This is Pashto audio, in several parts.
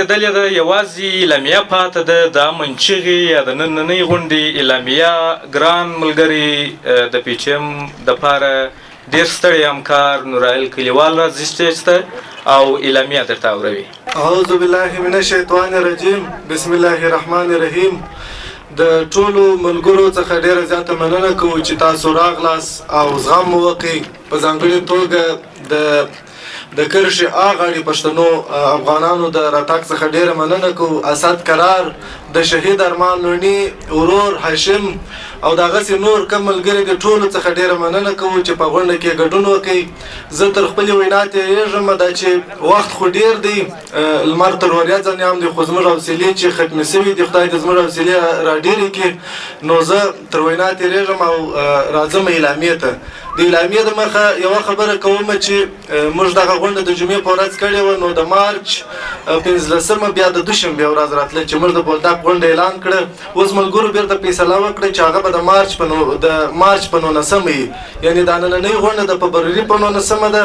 دلې د یوازې اعلامیه پاته ده د امن چغې یا د نننۍ غونډې اعلامیه ګران ملګري د پی ټي ایم دپاره ډېر ستړی همکار نورایل کلیوال راځي سټیج ته او اعلامیه درته اوروي. اعوذ بالله من الشیطان الرجیم بسم الله الرحمن الرحیم. د ټولو ملګرو څخه ډیره زیاته مننه کوو چې تاسو راغلاست او زغم مو وکړئ. په ځانګړې توګه د کرښې اغاړې پښتنو افغانانو د راتګ څخه ډیره مننه کوو. اسد کرار، د شهید ارمان لوڼي ورور هاشم او دغسې نور کم ملګري د ټولو څخه ډیره مننه کوو چې په غونډه کې ګډون وکړئ. زه تر خپلې وینا تېرېږم دا چې وخت خو ډیر دی، لمر تر وريځو نیام دی، خو زموږ حوصلې چې ختمې سوي دي، خدای دې زموږ حوصلې راډېرې کړي. نو زه تر وینا تېرېږم او راځم اعلامیې ته. د اعلامیې د مخه یوه خبره کوم چې موږ دغه غونډه د جمعې په ورځ کړې وه، نو د مارچ 15 بیا د دوشنبې ورځ راتله چې موږ د بولدک غونډه اعلان کړه. اوس ملګرو بیرته فیصله وکړه چې هغه به د مارچ په 19 وي، یعنې دا نننۍ غونډه د فبروري په 19 ده،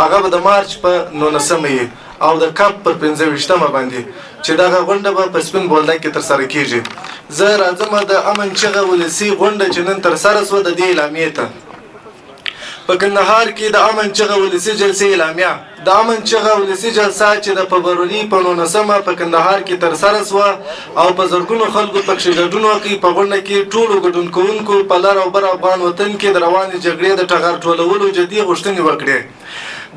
هغه به د مارچ په 19 وي او د کپ پر 25 باندې چې دغه غونډه به په سپین بولدک کې ترسره کیږي. زه راځم د امن چغه ولسي غونډه چې نن ترسره سوه د دې اعلامیې ته. په کندهار کې د امن چغه ولسي جلسې اعلامیه. د امن چغه ولسي جلسه چې د فبروري په 19 په کندهار کې ترسره سوه او په زرګونو خلکو پکښې ګډون وکړي. په غونډه کې ټولو ګډون کوونکو په لر او بر افغان وطن کې د روانې جګړې د ټغر ټولولو جدي غوښتنې وکړې.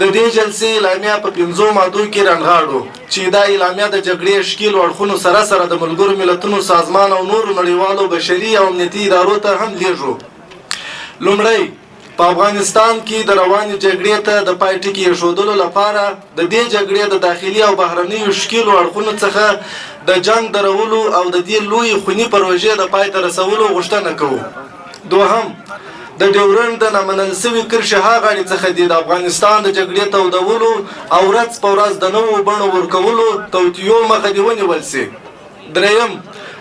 د دې جلسې اعلامیه په 5 مادو کې رانغاړو چې دا اعلامیه د جګړې ښکیلو اړخونو سره سره د ملګرو ملتونو سازمان او نورو نړیوالو بشري او امنیتي ادارو ته هم لیږو. لومړی، په افغانستان کې د روانې جګړې ته د پای ټکي ایښودلو لپاره د دې جګړې د داخلي او بهرنیو ښکیلو اړخونو څخه د جنګ درولو او د دې لویې خوني پروژې د پای ته رسولو غوښتنه کوو. دوهم، د ډیورنډ د نامنل سوي کرښې هاغاړې څخه د افغانستان د جګړې تودولو او ورځ په ورځ د نوو بڼو ورکولو توطیو مخه دې ونیول سي. دریم،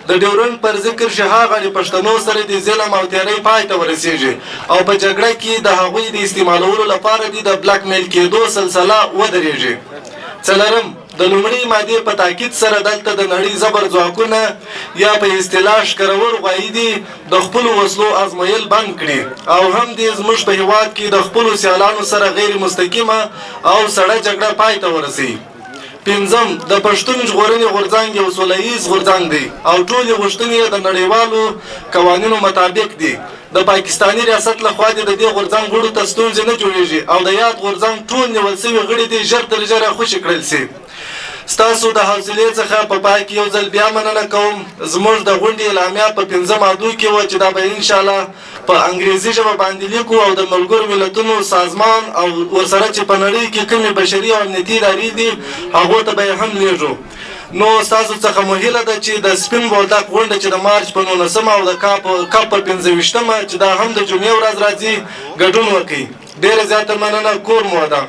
د ډیورنډ فرضي کرښې هاغاړې پښتنو سره د ظلم او تیرۍ پای ته ورسیږي او په جګړه کې د هغوی د استعمالولو لپاره د بلاک میل کېدو سلسله ودرېږي. څلورم، د لومړۍ مادې په تاکید سره دلته د نړۍ زبر ځواکونه یا په اصطلاح ښکرور غوايي دي د خپلو وسلو ازمویل بند کړي او هم دې زموږ په هېواد کې د خپلو سیالانو سره غیر مستقیمه او سړه جګړه پای ته ورسوي. پنځم، د پښتون ژغورنې غورځنګ یو سوله ییز غورځنګ دی او ټولې غوښتنې د نړیوالو قوانینو مطابق دي. د پاکستاني ریاست لخوا د دې غورځنګ غړو ته ستونزې نه جوړېږي او د یاد غورځنګ ټول نیول سوي غړي دې ژر تر ژره خوشي کړل سي. ستاسو د حوصلې څخه په پای کې یو ځل بیا مننه کوم. زموږ د غونډې اعلامیه په 5 مادو کې وه چې دا به انشاءالله په انګریزي ژبه باندې لیکو او د ملګرو ملتونو سازمان او ورسره چې په نړۍ کې کومې بشري او امنیتي ادارې دي هغو ته به یې هم لیږو. نو ستاسو څخه مو هیله ده چې د سپین بولدک غونډه چې د مارچ په 19 او د کپ په 25 چې دا هم د جمعې ورځ راځي ګډون وکړئ. ډېره زیاته مننه. کور مو ودان.